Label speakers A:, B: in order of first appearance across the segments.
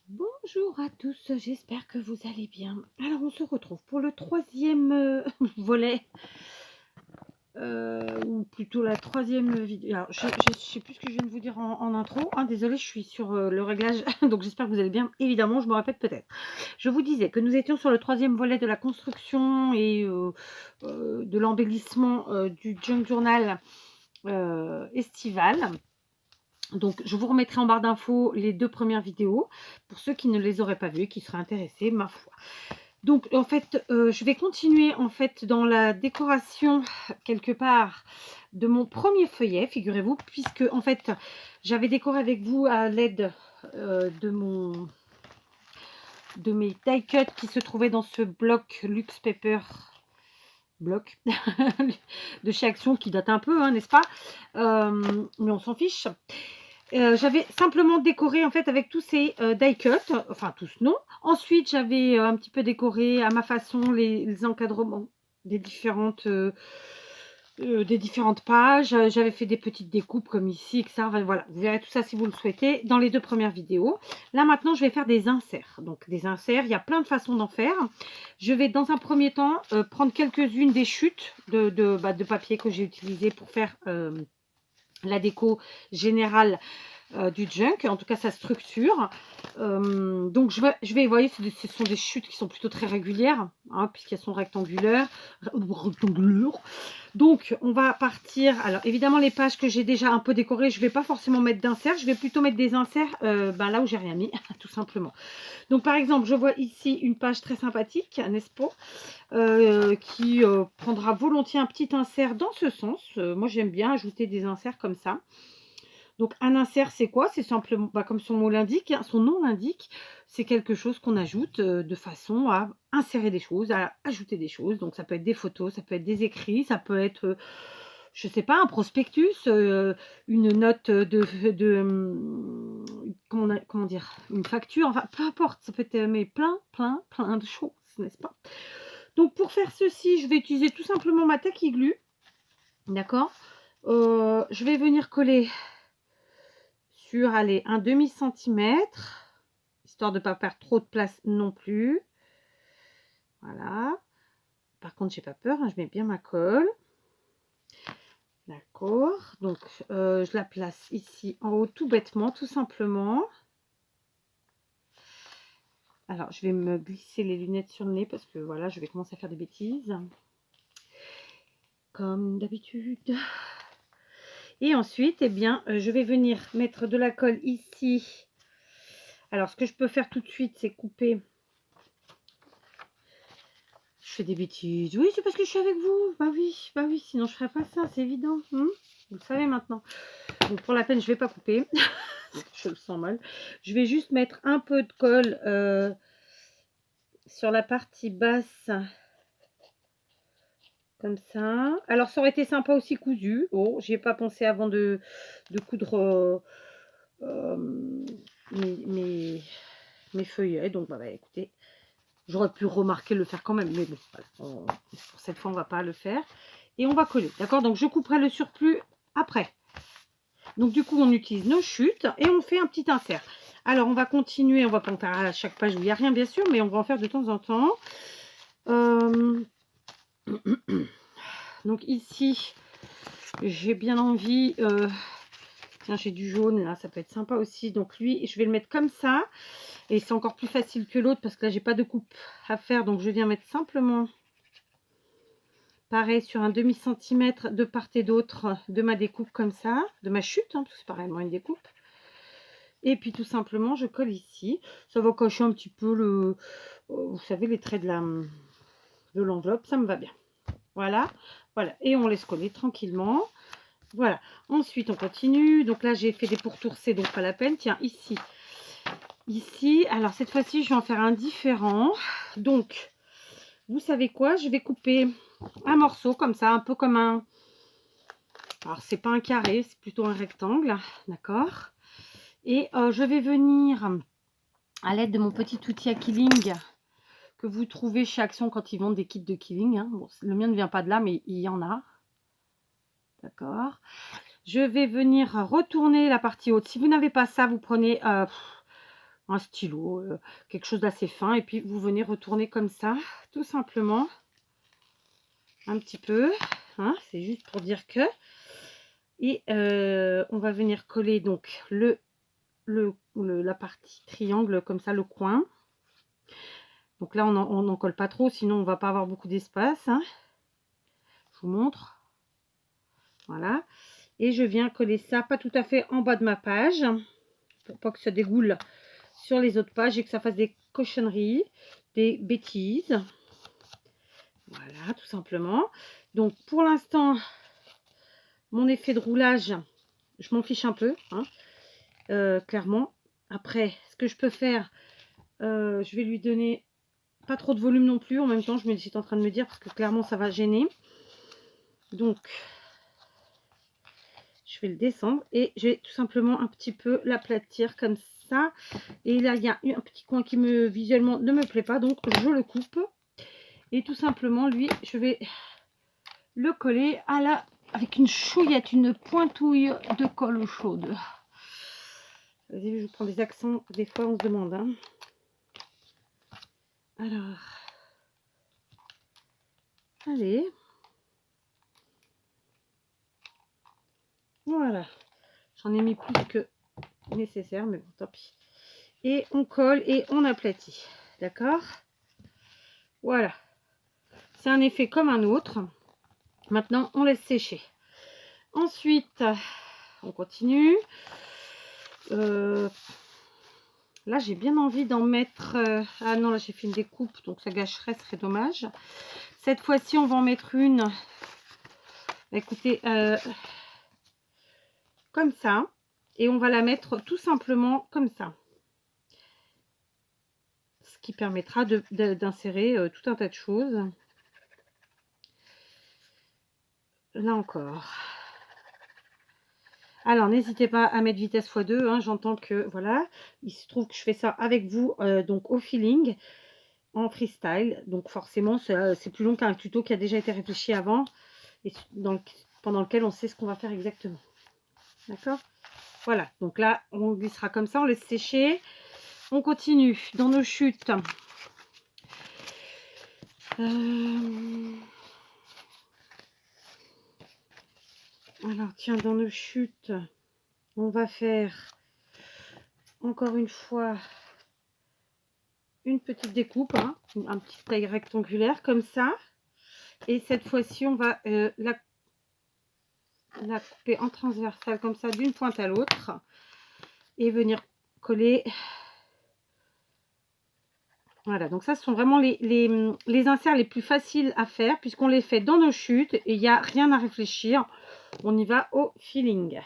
A: Bonjour à tous, j'espère que vous allez bien. Alors on se retrouve pour le troisième volet, ou plutôt la troisième vidéo. Alors je sais plus ce que je viens de vous dire en intro, hein, désolée, je suis sur le réglage, donc j'espère que vous allez bien. Évidemment, je me répète peut-être. Je vous disais que nous étions sur le troisième volet de la construction et de l'embellissement du junk journal estival. Donc, je vous remettrai en barre d'infos les 2 premières vidéos pour ceux qui ne les auraient pas vues et qui seraient intéressés, ma foi. Donc, en fait, je vais continuer en fait dans la décoration quelque part de mon premier feuillet, figurez-vous, puisque en fait, j'avais décoré avec vous à l'aide de mes die cuts qui se trouvaient dans ce bloc Luxe Paper bloc de chez Action qui date un peu, hein, n'est-ce pas? Mais on s'en fiche. J'avais simplement décoré en fait avec tous ces die cuts, enfin tous non. Ensuite, j'avais un petit peu décoré à ma façon les encadrements des différentes pages. J'avais fait des petites découpes comme ici, etc. Enfin, voilà, vous verrez tout ça si vous le souhaitez dans les 2 premières vidéos. Là maintenant, je vais faire des inserts. Donc des inserts, il y a plein de façons d'en faire. Je vais dans un premier temps prendre quelques-unes des chutes de papier que j'ai utilisé pour faire la déco générale du junk, en tout cas sa structure. Donc je vais, vous voyez, ce sont des chutes qui sont plutôt très régulières, hein, puisqu'elles sont rectangulaires. Donc on va partir. Alors évidemment, les pages que j'ai déjà un peu décorées, je ne vais pas forcément mettre d'inserts, je vais plutôt mettre des inserts là où j'ai rien mis, tout simplement. Donc par exemple, je vois ici une page très sympathique, n'est-ce pas, qui prendra volontiers un petit insert dans ce sens. Moi j'aime bien ajouter des inserts comme ça. Donc un insert, c'est quoi? C'est simplement, comme son mot l'indique, hein, son nom l'indique, c'est quelque chose qu'on ajoute de façon à insérer des choses, à ajouter des choses. Donc ça peut être des photos, ça peut être des écrits, ça peut être, je sais pas, un prospectus, une note comment dire, une facture, enfin peu importe, ça peut être mais plein de choses, n'est-ce pas? Donc pour faire ceci, je vais utiliser tout simplement ma tacky glue, d'accord? Je vais venir coller sur, allez, un demi-centimètre, histoire de ne pas perdre trop de place non plus. Voilà. Par contre, j'ai pas peur, hein, je mets bien ma colle. D'accord. Donc, je la place ici en haut tout bêtement, tout simplement. Alors, je vais me glisser les lunettes sur le nez parce que voilà, je vais commencer à faire des bêtises. Comme d'habitude. Et ensuite, eh bien, je vais venir mettre de la colle ici. Alors, ce que je peux faire tout de suite, c'est couper. Je fais des bêtises. Oui, c'est parce que je suis avec vous. Bah oui, sinon je ferais pas ça, c'est évident. Vous le savez maintenant. Donc pour la peine, je vais pas couper. Je le sens mal. Je vais juste mettre un peu de colle sur la partie basse. Comme ça. Alors ça aurait été sympa aussi cousu. Oh, j'y ai pas pensé avant de coudre mes feuillets. Donc bah écoutez, j'aurais pu remarquer le faire quand même. Mais bon, voilà, pour cette fois, on va pas le faire. Et on va coller. D'accord? Donc je couperai le surplus après. Donc du coup, on utilise nos chutes et on fait un petit insert. Alors on va continuer. On va pas en faire à chaque page où il n'y a rien, bien sûr, mais on va en faire de temps en temps. Donc ici, j'ai bien envie. Tiens, j'ai du jaune là, ça peut être sympa aussi. Donc lui, je vais le mettre comme ça. Et c'est encore plus facile que l'autre parce que là, j'ai pas de coupe à faire. Donc je viens mettre simplement, pareil, sur un demi-centimètre de part et d'autre de ma découpe comme ça. De ma chute, hein, parce que c'est pas réellement une découpe. Et puis tout simplement, je colle ici. Ça va cacher un petit peu le, vous savez, les traits de l'enveloppe. Ça me va bien. Voilà, voilà. Et on laisse coller tranquillement. Voilà. Ensuite, on continue. Donc là, j'ai fait des pourtours, c'est donc pas la peine. Tiens, ici. Ici. Alors, cette fois-ci, je vais en faire un différent. Donc, vous savez quoi? Je vais couper un morceau comme ça, un peu comme un... Alors, c'est pas un carré, c'est plutôt un rectangle. D'accord? Et je vais venir, à l'aide de mon petit outil à killing, que vous trouvez chez Action quand ils vendent des kits de killing. Hein. Bon, le mien ne vient pas de là, mais il y en a. D'accord? Je vais venir retourner la partie haute. Si vous n'avez pas ça, vous prenez un stylo, quelque chose d'assez fin. Et puis vous venez retourner comme ça, tout simplement. Un petit peu. Hein, c'est juste pour dire que. Et on va venir coller donc la partie triangle, comme ça, le coin. Donc là, on n'en colle pas trop, sinon on va pas avoir beaucoup d'espace. Hein. Je vous montre. Voilà. Et je viens coller ça, pas tout à fait en bas de ma page, pour pas que ça dégoule sur les autres pages et que ça fasse des cochonneries, des bêtises. Voilà, tout simplement. Donc pour l'instant, mon effet de roulage, je m'en fiche un peu, hein, clairement. Après, ce que je peux faire, je vais lui donner pas trop de volume non plus. En même temps, j'étais en train de me dire, parce que clairement, ça va gêner. Donc, je vais le descendre et je vais tout simplement un petit peu l'aplatir comme ça. Et là, il y a un petit coin qui visuellement ne me plaît pas, donc je le coupe. Et tout simplement, lui, je vais le coller avec une chouillette, une pointouille de colle chaude. Vas-y, je prends des accents, des fois on se demande. Hein. Alors, allez. Voilà. J'en ai mis plus que nécessaire, mais bon, tant pis. Et on colle et on aplatit. D'accord? Voilà. C'est un effet comme un autre. Maintenant, on laisse sécher. Ensuite, on continue. Là, j'ai bien envie d'en mettre... ah non, là, j'ai fait une découpe, donc ça gâcherait, ce serait dommage. Cette fois-ci, on va en mettre une. Écoutez, comme ça. Et on va la mettre tout simplement comme ça. Ce qui permettra d'insérer tout un tas de choses. Là encore. Alors, n'hésitez pas à mettre vitesse x2. Hein, j'entends que, voilà, il se trouve que je fais ça avec vous, donc au feeling, en freestyle. Donc, forcément, c'est plus long qu'un tuto qui a déjà été réfléchi avant et pendant lequel on sait ce qu'on va faire exactement. D'accord? Voilà. Donc là, on glissera comme ça, on laisse sécher. On continue dans nos chutes. Alors, tiens, dans nos chutes, on va faire encore une fois une petite découpe, hein, un petit taille rectangulaire comme ça. Et cette fois-ci, on va la couper en transversale comme ça, d'une pointe à l'autre. Et venir coller. Voilà, donc ça, ce sont vraiment les inserts les plus faciles à faire, puisqu'on les fait dans nos chutes et il n'y a rien à réfléchir. On y va au feeling.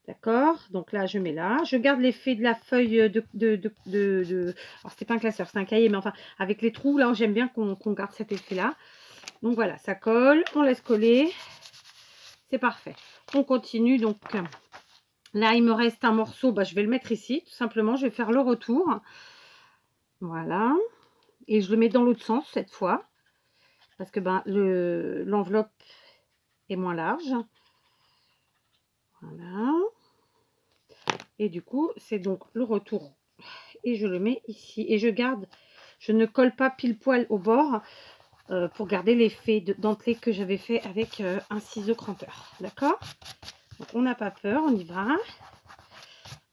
A: D'accord, donc là je mets là, je garde l'effet de la feuille alors c'est pas un classeur, c'est un cahier, mais enfin avec les trous là, j'aime bien qu'on garde cet effet là. Donc voilà, ça colle, on laisse coller, c'est parfait. On continue, donc là il me reste un morceau, bah, je vais le mettre ici, tout simplement, je vais faire le retour. Voilà, et je le mets dans l'autre sens cette fois, parce que ben, l'enveloppe est moins large. Voilà. Et du coup, c'est donc le retour. Et je le mets ici. Et je garde, je ne colle pas pile poil au bord pour garder l'effet dentelé que j'avais fait avec un ciseau crampeur. D'accord? Donc on n'a pas peur, on y va.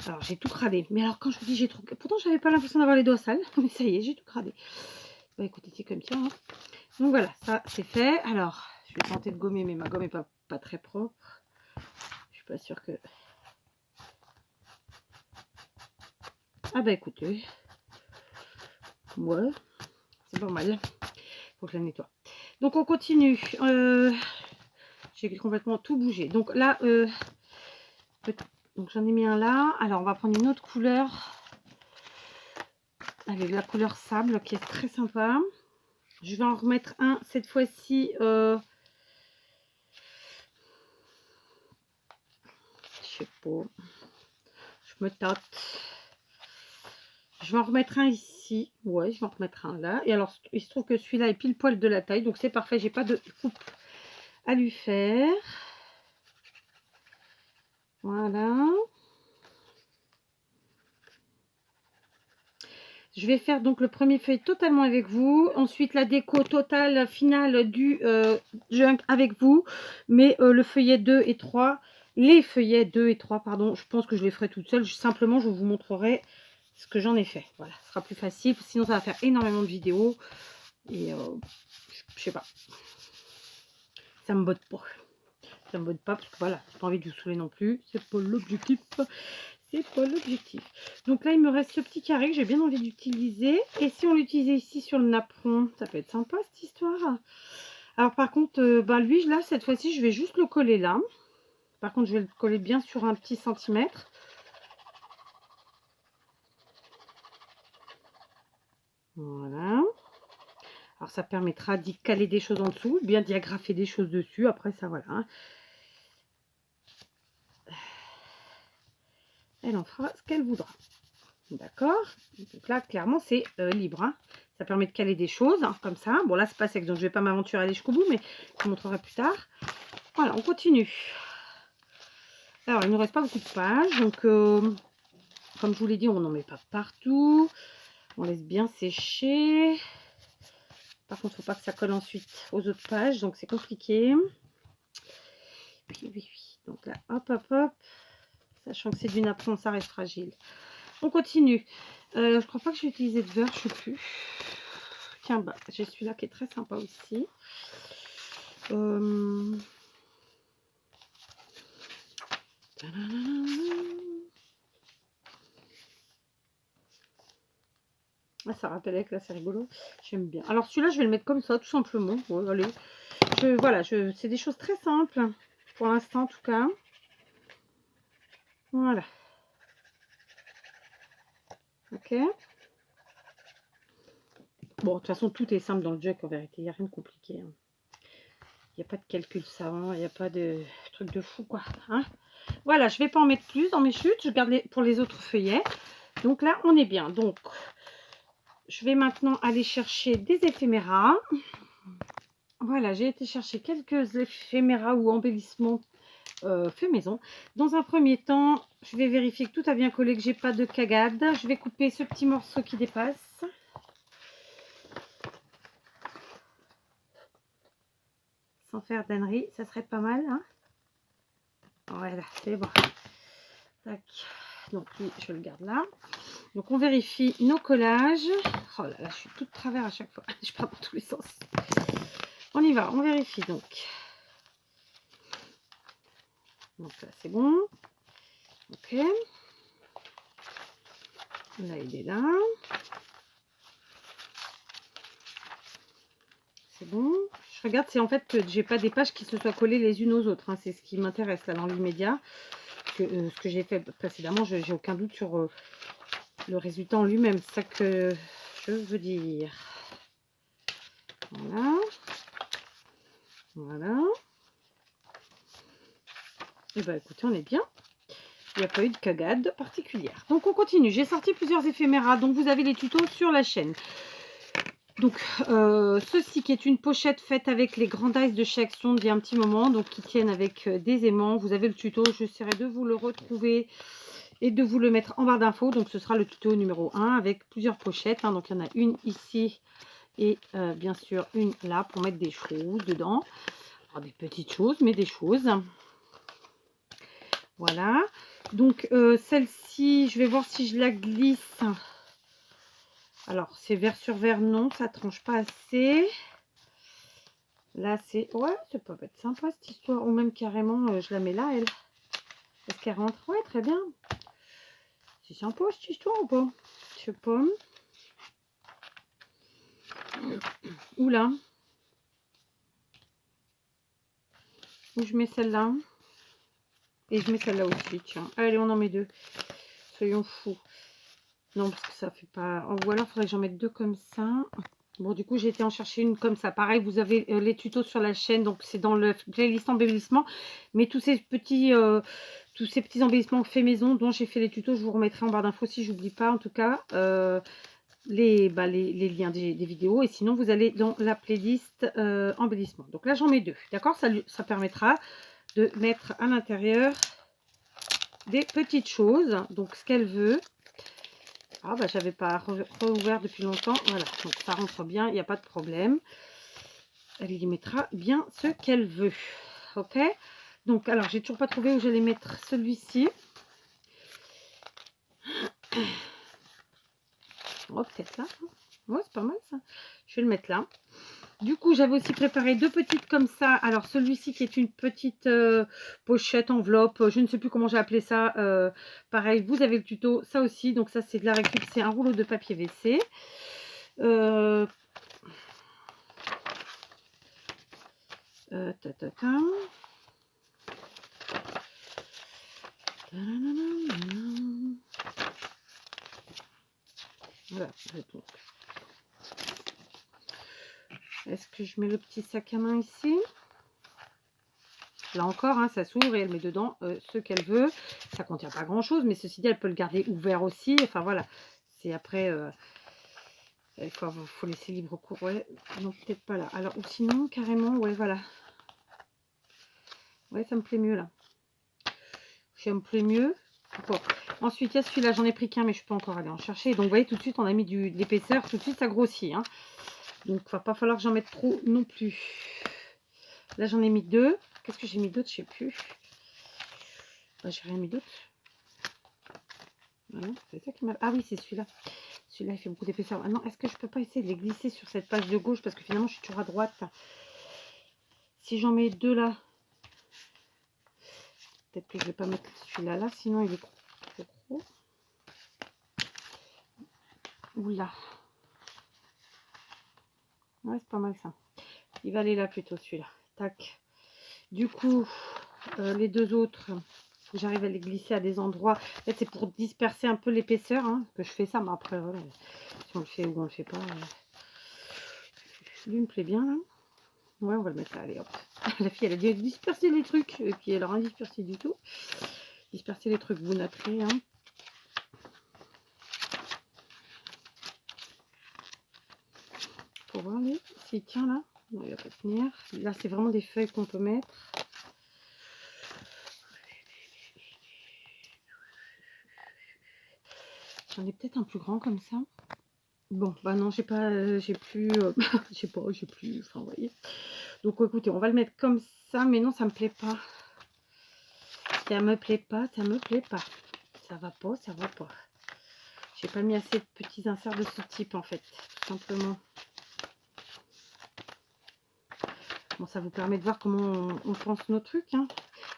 A: Alors j'ai tout cradé. Mais alors quand je vous dis j'ai trop... Pourtant j'avais pas l'impression d'avoir les doigts sales. Mais ça y est, j'ai tout cradé. Bah écoutez, c'est comme ça. Hein. Donc voilà, ça c'est fait. Alors, je vais tenter de gommer, mais ma gomme est pas très propre. Je suis pas sûre que... Ah bah écoutez, ouais, c'est pas mal. Faut que je la nettoie. Donc on continue. J'ai complètement tout bougé. Donc là, donc j'en ai mis un là. Alors on va prendre une autre couleur. Allez, la couleur sable qui est très sympa. Je vais en remettre un cette fois-ci. Je sais pas. Je me tâte. Je vais en remettre un ici. Ouais, je vais en remettre un là. Et alors, il se trouve que celui-là est pile poil de la taille. Donc, c'est parfait. J'ai pas de coupe à lui faire. Voilà. Je vais faire donc le premier feuille totalement avec vous. Ensuite, la déco totale finale du junk avec vous. Mais le feuillet 2 et 3, les feuillets 2 et 3, pardon, je pense que je les ferai toute seule. Simplement, je vous montrerai ce que j'en ai fait. Voilà, ce sera plus facile. Sinon, ça va faire énormément de vidéos. Et je sais pas. Ça me botte pas. Ça me botte pas parce que voilà, j'ai pas envie de vous saouler non plus. C'est pas l'objectif. C'est pas l'objectif. Donc là, il me reste ce petit carré que j'ai bien envie d'utiliser. Et si on l'utilisait ici sur le napperon, ça peut être sympa cette histoire. Alors par contre, lui, là, cette fois-ci, je vais juste le coller là. Par contre, je vais le coller bien sur un petit centimètre. Voilà. Alors ça permettra d'y caler des choses en dessous, bien d'y agrafer des choses dessus. Après ça, voilà. Hein. Elle en fera ce qu'elle voudra. D'accord. Donc là, clairement, c'est libre. Hein. Ça permet de caler des choses, hein, comme ça. Bon, là, c'est pas sec, donc je vais pas m'aventurer à aller jusqu'au bout, mais je vous montrerai plus tard. Voilà, on continue. Alors, il ne nous reste pas beaucoup de pages. Donc, comme je vous l'ai dit, on n'en met pas partout. On laisse bien sécher. Par contre, il ne faut pas que ça colle ensuite aux autres pages, donc c'est compliqué. Oui. Donc là, hop. Sachant que c'est du napperon, ça reste fragile. On continue. Je crois pas que j'ai utilisé de beurre, je sais plus. Tiens, j'ai celui-là qui est très sympa aussi. Ah, ça rappelle avec là, c'est rigolo. J'aime bien. Alors celui-là, je vais le mettre comme ça, tout simplement. Bon, allez. Voilà, c'est des choses très simples. Pour l'instant, en tout cas. Voilà. Ok. Bon, de toute façon, tout est simple dans le jug, en vérité. Il n'y a rien de compliqué. Hein. Il n'y a pas de calcul savant. Il n'y a pas de truc de fou, quoi. Hein. Voilà, je ne vais pas en mettre plus dans mes chutes. Je garde pour les autres feuillets. Donc là, on est bien. Donc, je vais maintenant aller chercher des éphéméras. Voilà, j'ai été chercher quelques éphéméras ou embellissements fait maison. Dans un premier temps, je vais vérifier que tout a bien collé, que j'ai pas de cagade. Je vais couper ce petit morceau qui dépasse. Sans faire d'ânerie, ça serait pas mal. Hein, voilà, c'est bon. Tac. Donc lui, je le garde là. Donc on vérifie nos collages. Oh là là, je suis toute travers à chaque fois. Je pars dans tous les sens. On y va, on vérifie donc. Donc là, c'est bon. Ok. Là, il est là. C'est bon. Je regarde si en fait que j'ai pas des pages qui se soient collées les unes aux autres. Hein. C'est ce qui m'intéresse là dans l'immédiat. Ce que j'ai fait précédemment, j'ai aucun doute sur le résultat en lui-même. C'est ça que je veux dire. Voilà. Voilà. Et bien écoutez, on est bien. Il n'y a pas eu de cagade particulière. Donc on continue. J'ai sorti plusieurs éphéméras. Donc vous avez les tutos sur la chaîne. Donc ceci qui est une pochette faite avec les Grand Ice de chez Action d'il y a un petit moment. Donc qui tiennent avec des aimants. Vous avez le tuto. J'essaierai de vous le retrouver et de vous le mettre en barre d'infos. Donc ce sera le tuto numéro 1 avec plusieurs pochettes. Hein. Donc il y en a une ici et bien sûr une là pour mettre des choses dedans. Alors, des petites choses mais des choses. Voilà. Donc celle-ci, je vais voir si je la glisse. Alors c'est vert sur vert, non, ça tranche pas assez. Là c'est, ouais, ça peut être sympa cette histoire. Ou même carrément, je la mets là, elle. Est-ce qu'elle rentre? Ouais, très bien. C'est sympa cette histoire ou pas? Je sais pas. Oula. Où je mets celle-là. Et je mets celle-là aussi, tiens. Allez, on en met deux. Soyons fous. Non, parce que ça fait pas... Ou alors, il faudrait que j'en mette deux comme ça. Bon, du coup, j'ai été en chercher une comme ça. Pareil, vous avez les tutos sur la chaîne. Donc, c'est dans le playlist embellissement. Mais tous ces petits embellissements faits maison dont j'ai fait les tutos, je vous remettrai en barre d'infos si j'oublie pas. En tout cas, les liens des vidéos. Et sinon, vous allez dans la playlist embellissement. Donc là, j'en mets deux. D'accord, ça permettra de mettre à l'intérieur des petites choses. Donc, ce qu'elle veut. Ah bah j'avais pas rouvert depuis longtemps. Voilà, donc ça rentre bien, il n'y a pas de problème. Elle y mettra bien ce qu'elle veut. Ok. Donc alors j'ai toujours pas trouvé où j'allais mettre celui-ci. Oh, peut-être là. Ouais, c'est pas mal ça. Je vais le mettre là. Du coup, j'avais aussi préparé deux petites comme ça. Alors, celui-ci qui est une petite pochette, enveloppe, je ne sais plus comment j'ai appelé ça. Pareil, vous avez le tuto, ça aussi. Donc, ça, c'est de la récup, c'est un rouleau de papier WC. Ta, ta, ta. Voilà, donc. Est-ce que je mets le petit sac à main ici? Là encore, hein, ça s'ouvre et elle met dedans ce qu'elle veut. Ça contient pas grand-chose, mais ceci dit, elle peut le garder ouvert aussi. Enfin, voilà. C'est après... il faut laisser libre cours. Ouais, non, peut-être pas là. Alors, ou sinon, carrément, ouais, voilà. Ouais, ça me plaît mieux, là. Ça me plaît mieux. Bon. Ensuite, il y a celui-là. J'en ai pris qu'un, mais je peux encore aller en chercher. Donc, vous voyez, tout de suite, on a mis de l'épaisseur. Tout de suite, ça grossit. Hein. Donc, il va pas falloir que j'en mette trop non plus. Là, j'en ai mis deux. Qu'est-ce que j'ai mis d'autre? Je sais plus. Bah, j'ai rien mis d'autre. Ah non, c'est ça qui m'a... Ah oui, c'est celui-là. Celui-là, il fait beaucoup d'épaisseur. Ah non, est-ce que je peux pas essayer de les glisser sur cette page de gauche? Parce que finalement, je suis toujours à droite. Si j'en mets deux là, peut-être que je vais pas mettre celui-là là, sinon il est trop gros. Oula. Ouais, c'est pas mal ça. Il va aller là plutôt celui-là. Tac. Du coup, les deux autres, j'arrive à les glisser à des endroits. En fait, c'est pour disperser un peu l'épaisseur hein, que je fais ça. Mais après, voilà, si on le fait ou on le fait pas. Lui me plaît bien là. Ouais, on va le mettre là. Allez, hop. La fille, elle a dit disperser les trucs. Et puis, elle a rien dispersé du tout. Disperser les trucs, vous noterez. Hein. Pour voir s'il tient là. Non, il va pas tenir. Là, c'est vraiment des feuilles qu'on peut mettre. J'en ai peut-être un plus grand comme ça. Bon, bah non, j'ai pas, j'ai plus, je sais pas, j'ai plus, enfin, vous voyez. Donc, écoutez, on va le mettre comme ça, mais non, ça me plaît pas. Ça me plaît pas, ça me plaît pas. Ça va pas, ça va pas. J'ai pas mis assez de petits inserts de ce type, en fait, tout simplement. Bon, ça vous permet de voir comment on pense nos trucs, hein.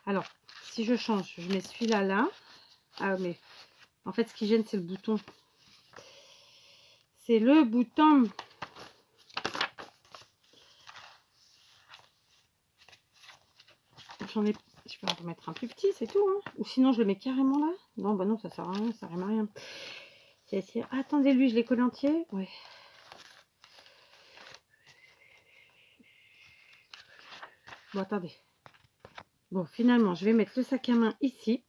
A: Alors, si je change, je mets celui-là là. Ah, mais en fait, ce qui gêne, c'est le bouton. C'est le bouton. J'en ai... Je peux en remettre un plus petit, c'est tout. Hein. Ou sinon, je le mets carrément là. Non, bah non, ça sert à rien, ça rime à rien. Attendez, lui, je l'ai collé entier. Ouais. Bon, attendez. Bon, finalement, je vais mettre le sac à main ici.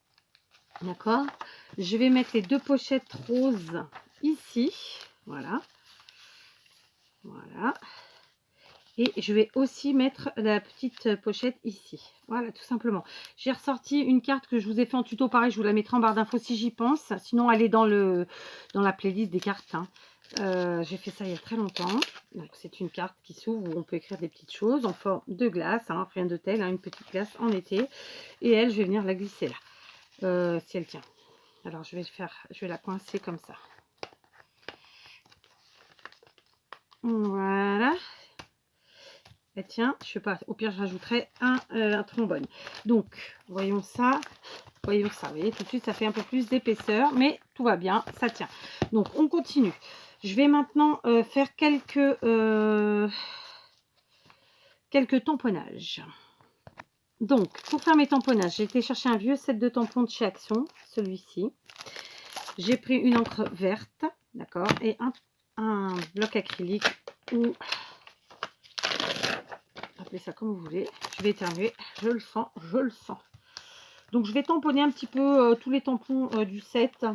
A: D'accord. Je vais mettre les deux pochettes roses ici. Voilà. Voilà. Et je vais aussi mettre la petite pochette ici. Voilà, tout simplement. J'ai ressorti une carte que je vous ai fait en tuto. Pareil, je vous la mettrai en barre d'infos si j'y pense. Sinon, elle est dans la playlist des cartes. Hein. J'ai fait ça il y a très longtemps. Donc, c'est une carte qui s'ouvre où on peut écrire des petites choses en forme de glace. Hein, rien de tel, hein, une petite glace en été. Et elle, je vais venir la glisser là. Si elle tient. Alors, je vais la coincer comme ça. Voilà. Elle tient, je sais pas, au pire je rajouterai un trombone. Donc, voyons ça. Voyons ça, vous voyez, tout de suite ça fait un peu plus d'épaisseur, mais tout va bien, ça tient. Donc, on continue. Je vais maintenant faire quelques tamponnages. Donc, pour faire mes tamponnages, j'ai été chercher un vieux set de tampons de chez Action, celui-ci. J'ai pris une encre verte, d'accord, et un bloc acrylique ou... appelez ça comme vous voulez. Je vais éternuer, je le sens, je le sens. Donc, je vais tamponner un petit peu tous les tampons du set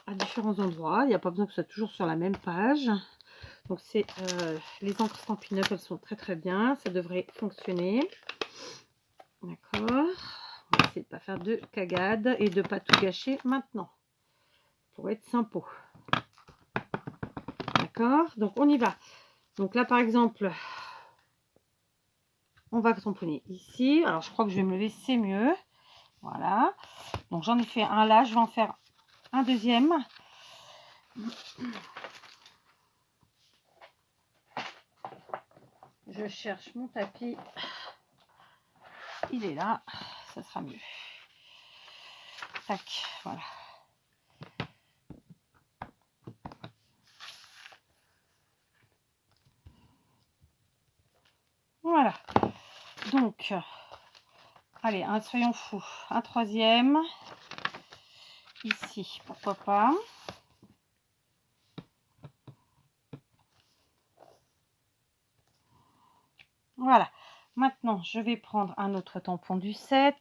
A: à différents endroits. Il n'y a pas besoin que ce soit toujours sur la même page. Donc, c'est les encres Stampin' Up, elles sont très très bien. Ça devrait fonctionner. D'accord. On va essayer de ne pas faire de cagade et de ne pas tout gâcher maintenant. pour être sympa. D'accord? Donc on y va. Donc là par exemple, on va tamponner ici. Alors je crois que je vais me lever, c'est mieux. Voilà. Donc j'en ai fait un là, je vais en faire un deuxième. Je cherche mon tapis. Il est là, ça sera mieux. Tac, voilà. Voilà. Donc, allez, soyons fous. Un troisième. Ici, pourquoi pas. Voilà. Maintenant, je vais prendre un autre tampon du 7.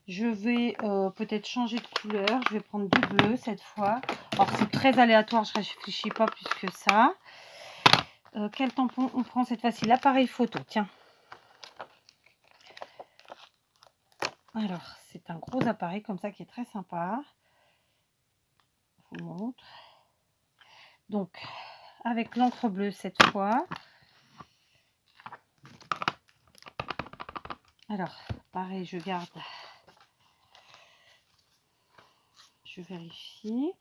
A: Je vais peut-être changer de couleur. Je vais prendre du bleu cette fois. Alors, c'est très aléatoire. Je ne réfléchis pas plus que ça. Quel tampon on prend cette fois-ci? L'appareil photo. Tiens. Alors, c'est un gros appareil comme ça qui est très sympa. Je vous montre. Donc, avec l'encre bleue cette fois. Alors, pareil, je garde. Je vérifie.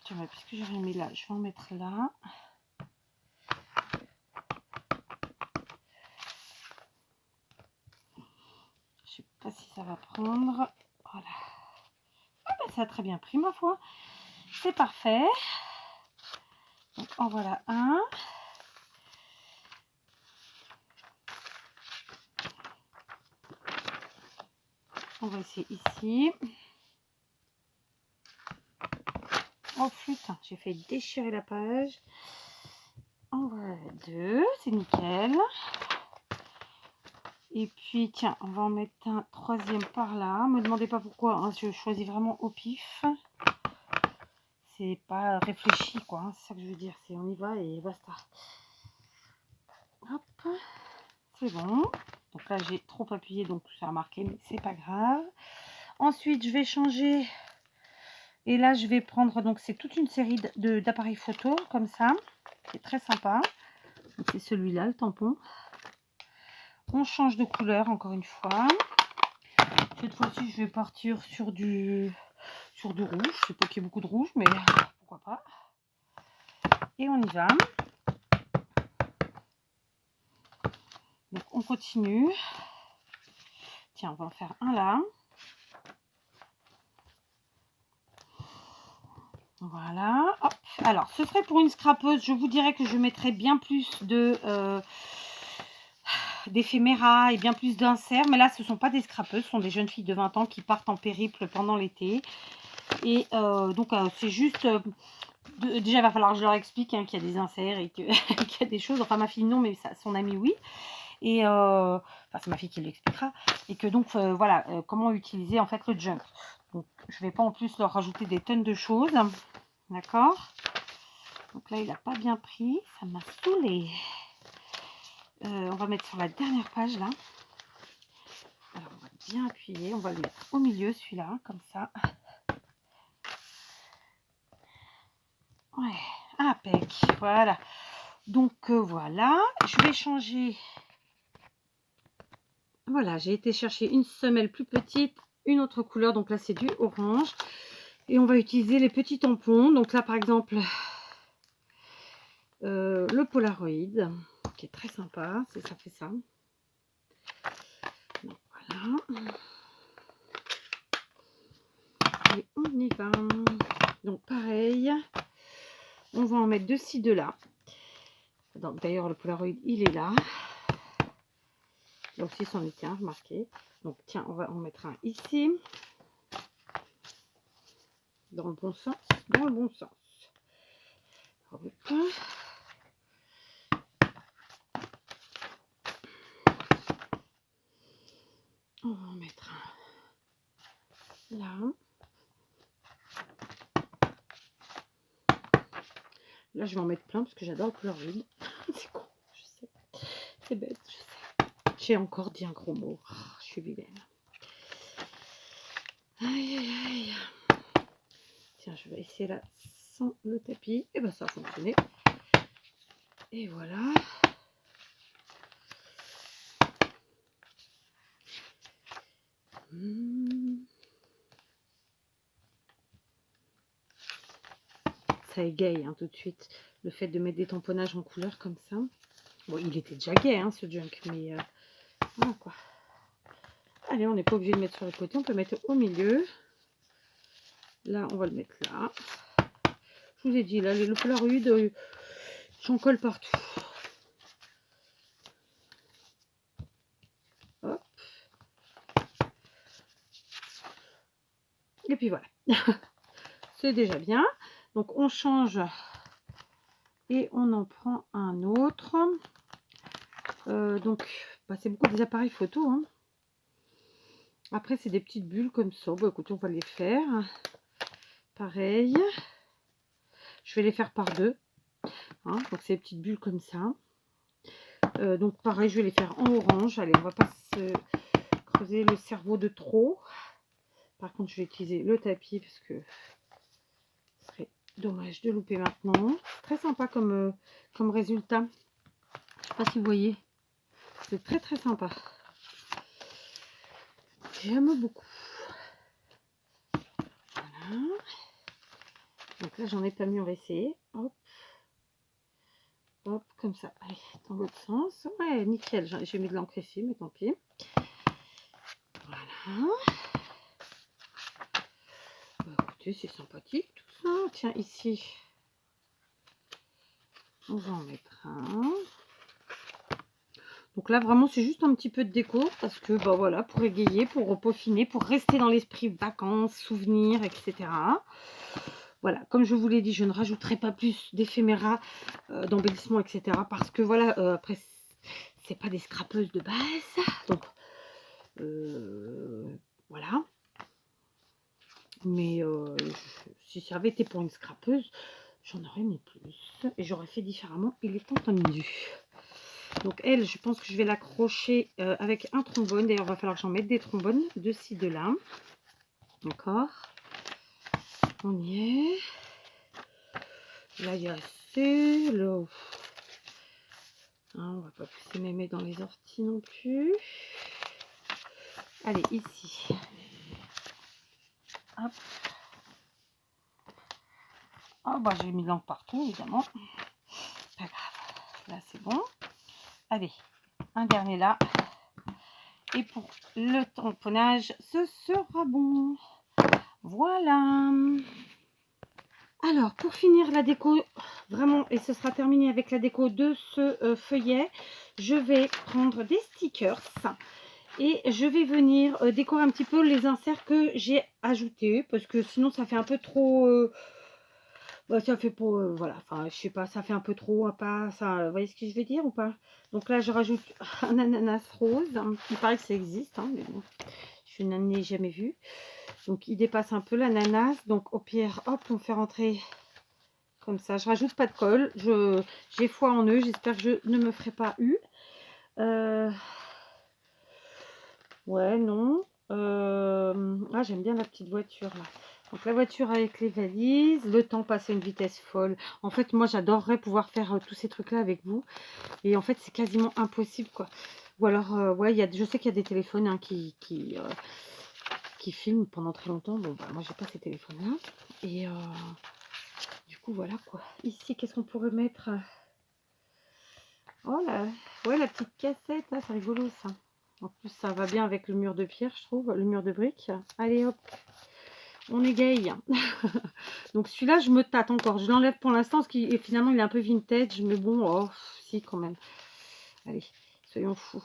A: Tiens, puisque j'ai rien mis là, je vais en mettre là. Je sais pas si ça va prendre. Voilà. Ah ben, ça a très bien pris, ma foi. C'est parfait. Donc, en voilà un. On va essayer ici. Oh flûte, j'ai fait déchirer la page. En voilà deux, c'est nickel. Et puis tiens, on va en mettre un troisième par là. Ne me demandez pas pourquoi, hein, je choisis vraiment au pif. C'est pas réfléchi quoi, hein, c'est ça que je veux dire. C'est on y va et basta. Hop, c'est bon. Donc là j'ai trop appuyé donc ça a marqué, mais c'est pas grave. Ensuite je vais changer. Et là je vais prendre, donc c'est toute une série d'appareils photo comme ça. C'est très sympa. C'est celui-là, le tampon. On change de couleur encore une fois. Cette fois-ci, je vais partir sur du rouge. Je sais pas qu'il y ait beaucoup de rouge, mais pourquoi pas. Et on y va. Donc on continue. Tiens, on va en faire un là. Voilà. Hop. Alors, ce serait pour une scrapeuse. Je vous dirais que je mettrais bien plus d'éphéméra et bien plus d'inserts. Mais là, ce ne sont pas des scrapeuses. Ce sont des jeunes filles de 20 ans qui partent en périple pendant l'été. Et donc, c'est juste... déjà, il va falloir que je leur explique hein, qu'il y a des inserts et qu'il y a des choses. Enfin, ma fille, non, mais son amie, oui. Et enfin, c'est ma fille qui l'expliquera. Et que donc, voilà, comment utiliser en fait le junk. Donc, je ne vais pas en plus leur rajouter des tonnes de choses. D'accord? Donc là, il n'a pas bien pris. Ça m'a saoulée. On va mettre sur la dernière page là. Alors, on va bien appuyer. On va le mettre au milieu, celui-là, comme ça. Ouais, impec. Voilà. Donc, voilà. Je vais changer. Voilà, j'ai été chercher une semelle plus petite, une autre couleur. Donc là, c'est du orange. Et on va utiliser les petits tampons. Donc là, par exemple, le Polaroid, qui est très sympa. Ça fait ça. Donc, voilà. Et on y va. Donc pareil, on va en mettre de ci, de là. D'ailleurs, le Polaroid, il est là. Là aussi, c'en est un, remarquez. Donc tiens, on va en mettre un ici. Dans le bon sens. Dans le bon sens. Hop. On va en mettre un là. Là, je vais en mettre plein parce que j'adore le Polaroid. C'est con, je sais. C'est bête, je sais. J'ai encore dit un gros mot. Oh, je suis vilaine. Aïe, aïe, aïe. Tiens, je vais essayer là sans le tapis. Et ben ça a fonctionné. Et voilà. Ça égaye hein, tout de suite. Le fait de mettre des tamponnages en couleur comme ça. Bon, il était déjà gai hein, ce junk, mais voilà quoi. Allez, on n'est pas obligé de mettre sur les côtés, on peut mettre au milieu. Là, on va le mettre là. Je vous ai dit, là, le Polaroid, j'en colle partout. Hop. Et puis voilà. C'est déjà bien. Donc, on change et on en prend un autre. Donc, bah, c'est beaucoup des appareils photo. Hein. Après, c'est des petites bulles comme ça. Bah, écoutez, on va les faire. Pareil. Je vais les faire par deux. Hein. Donc, c'est des petites bulles comme ça. Donc, pareil, je vais les faire en orange. Allez, on va pas se creuser le cerveau de trop. Par contre, je vais utiliser le tapis parce que ce serait dommage de louper maintenant. Très sympa comme résultat. Je sais pas si vous voyez. C'est très très sympa. J'aime beaucoup. Voilà. Donc là, j'en ai pas mis, on va essayer. Hop. Hop, comme ça. Allez, dans l'autre sens. Ouais, nickel. J'ai mis de l'encre ici, mais tant pis. Voilà. Bah, écoutez, c'est sympathique tout ça. Tiens, ici, on va en mettre un. Donc là, vraiment, c'est juste un petit peu de déco parce que, bah voilà, pour égayer, pour peaufiner, pour rester dans l'esprit vacances, souvenirs, etc. Voilà, comme je vous l'ai dit, je ne rajouterai pas plus d'éphéméras, d'embellissement, etc. Parce que, voilà, après, c'est pas des scrapeuses de base. Donc, voilà. Mais si ça avait été pour une scrapeuse, j'en aurais mis plus. Et j'aurais fait différemment. Il est entendu. Donc elle, je pense que je vais l'accrocher avec un trombone. D'ailleurs, il va falloir que j'en mette des trombones de ci, de là. D'accord. On y est. Là, il y a assez. Là, hein, on va pas pousser mémé dans les orties non plus. Allez, ici. Hop. Oh, bah, j'ai mis de l'encre partout, évidemment. Pas grave. Là, c'est bon. Allez, un dernier là. Et pour le tamponnage, ce sera bon. Voilà. Alors, pour finir la déco, vraiment, et ce sera terminé avec la déco de ce feuillet, je vais prendre des stickers et je vais venir décorer un petit peu les inserts que j'ai ajoutés, parce que sinon ça fait un peu trop... bah, ça fait pour... voilà, enfin, je sais pas, ça fait un peu trop, pas ça, vous voyez ce que je veux dire ou pas? Donc là, je rajoute un ananas rose, il paraît que ça existe, hein, mais bon, je n'en ai jamais vu. Donc, il dépasse un peu l'ananas. Donc, au pire, hop, on fait rentrer comme ça. Je rajoute pas de colle. J'ai foi en eux. J'espère que je ne me ferai pas eu. Ouais, non. Ah, j'aime bien la petite voiture là. Donc, la voiture avec les valises. Le temps passe à une vitesse folle. En fait, moi, j'adorerais pouvoir faire tous ces trucs-là avec vous. Et en fait, c'est quasiment impossible, quoi. Ou alors, ouais, je sais qu'il y a des téléphones hein, qui filment pendant très longtemps. Bon, bah, moi, j'ai pas ces téléphones-là. Et du coup, voilà quoi. Ici, qu'est-ce qu'on pourrait mettre? Oh là, ouais, la petite cassette, là, c'est rigolo ça. En plus, ça va bien avec le mur de pierre, je trouve, le mur de briques. Allez, hop, on égaye. Donc celui-là, je me tâte encore. Je l'enlève pour l'instant, parce qu'il finalement, il est un peu vintage. Mais bon, oh, si, quand même. Allez, soyons fous.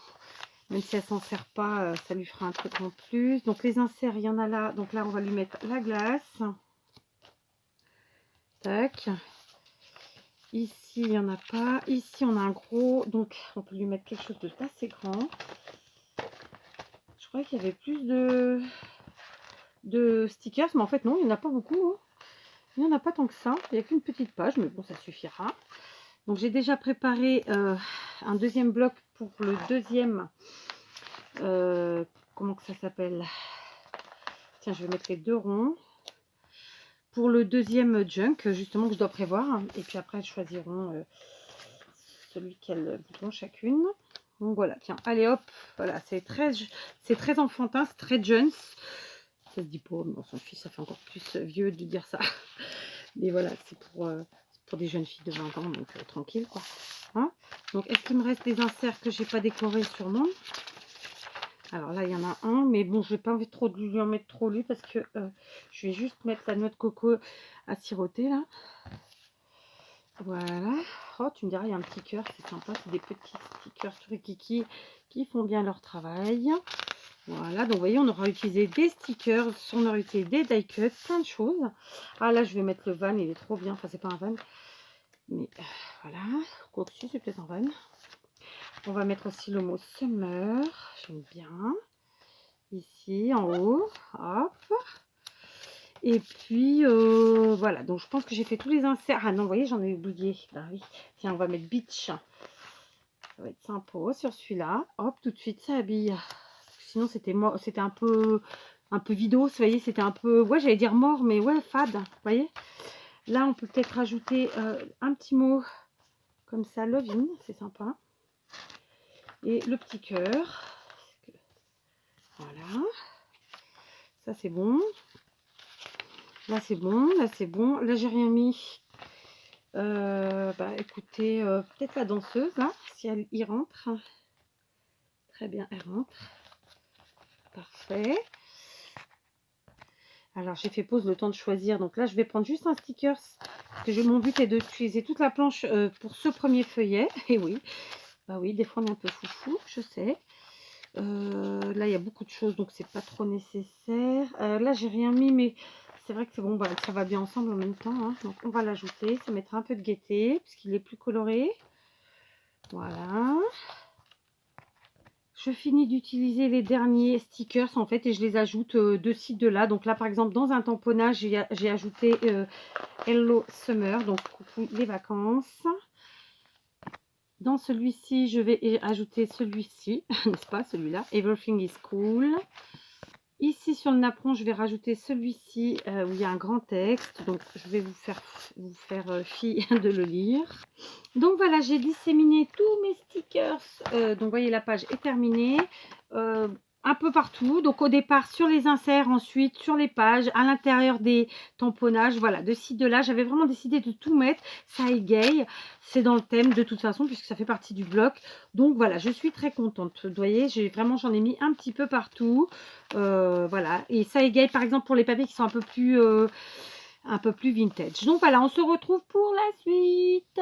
A: Même si elle s'en sert pas, ça lui fera un truc en plus. Donc les inserts, il y en a là. Donc là, on va lui mettre la glace. Tac. Ici, il n'y en a pas. Ici, on a un gros. Donc, on peut lui mettre quelque chose de assez grand. Je croyais qu'il y avait plus de stickers. Mais en fait, non, il n'y en a pas beaucoup. Hein. Il n'y en a pas tant que ça. Il n'y a qu'une petite page. Mais bon, ça suffira. Donc, j'ai déjà préparé un deuxième bloc pour le deuxième. Comment que ça s'appelle? tiens, je vais mettre les 2 ronds. Pour le deuxième junk, justement, que je dois prévoir. Et puis après, elles choisiront celui qu'elles voudront chacune. Donc voilà, tiens, allez hop, voilà, c'est très enfantin, c'est très jeune. Ça se dit pas, mais on s'en fiche, ça fait encore plus vieux de dire ça. Mais voilà, c'est pour des jeunes filles de 20 ans, donc tranquille quoi. Hein, donc est-ce qu'il me reste des inserts que j'ai pas décorés sûrement? Alors là, il y en a un, mais bon, je n'ai pas envie trop de lui en mettre trop lui parce que je vais juste mettre la noix de coco à siroter là. Voilà. Oh, tu me diras, il y a un petit cœur, c'est sympa. C'est des petits stickers Turikiki qui font bien leur travail. Voilà, donc vous voyez, on aura utilisé des stickers, on aura utilisé des die cuts, plein de choses. Ah là, je vais mettre le van, il est trop bien. Enfin, c'est pas un van, mais voilà. Quoique si, c'est peut-être un van. On va mettre aussi le mot summer, j'aime bien. Ici, en haut, hop. Et puis, voilà, donc je pense que j'ai fait tous les inserts. Ah non, vous voyez, j'en ai oublié. Ben oui, tiens, on va mettre beach. Ça va être sympa sur celui-là. Hop, tout de suite, ça habille. Sinon, c'était un peu vidéo, vous voyez, c'était un peu, ouais, j'allais dire mort, mais ouais, fade, vous voyez. Là, on peut peut-être rajouter un petit mot comme ça, loving, c'est sympa. Et le petit cœur. Voilà. Ça, c'est bon. Là, c'est bon. Là, c'est bon. Là, j'ai rien mis. Bah, écoutez, peut-être la danseuse, là, si elle y rentre. Très bien, elle rentre. Parfait. Alors, j'ai fait pause le temps de choisir. Donc là, je vais prendre juste un sticker. Parce que mon but est d'utiliser toute la planche pour ce premier feuillet. Et oui, bah oui, des fois, on est un peu foufou, je sais. Là, il y a beaucoup de choses, donc c'est pas trop nécessaire. Là, j'ai rien mis, mais c'est vrai que c'est bon, bah, ça va bien ensemble en même temps. Hein. Donc, on va l'ajouter. Ça mettra un peu de gaieté, puisqu'il est plus coloré. Voilà. Je finis d'utiliser les derniers stickers en fait et je les ajoute de ci, de là. Donc là par exemple dans un tamponnage j'ai ajouté Hello Summer, donc coucou les vacances. Dans celui-ci je vais ajouter celui-ci, n'est-ce pas, celui-là, Everything is cool. Ici sur le napperon je vais rajouter celui-ci où il y a un grand texte, donc je vais vous faire fi de le lire. Donc voilà, j'ai disséminé tous mes stickers. Donc voyez, la page est terminée. Un peu partout. Donc au départ sur les inserts, ensuite sur les pages, à l'intérieur des tamponnages. Voilà, de ci, de là. J'avais vraiment décidé de tout mettre. Ça égaye. C'est dans le thème de toute façon puisque ça fait partie du bloc. Donc voilà, je suis très contente. Vous voyez, j'en ai mis un petit peu partout. Voilà. Et ça égaye par exemple pour les papiers qui sont un peu plus vintage. Donc voilà, on se retrouve pour la suite.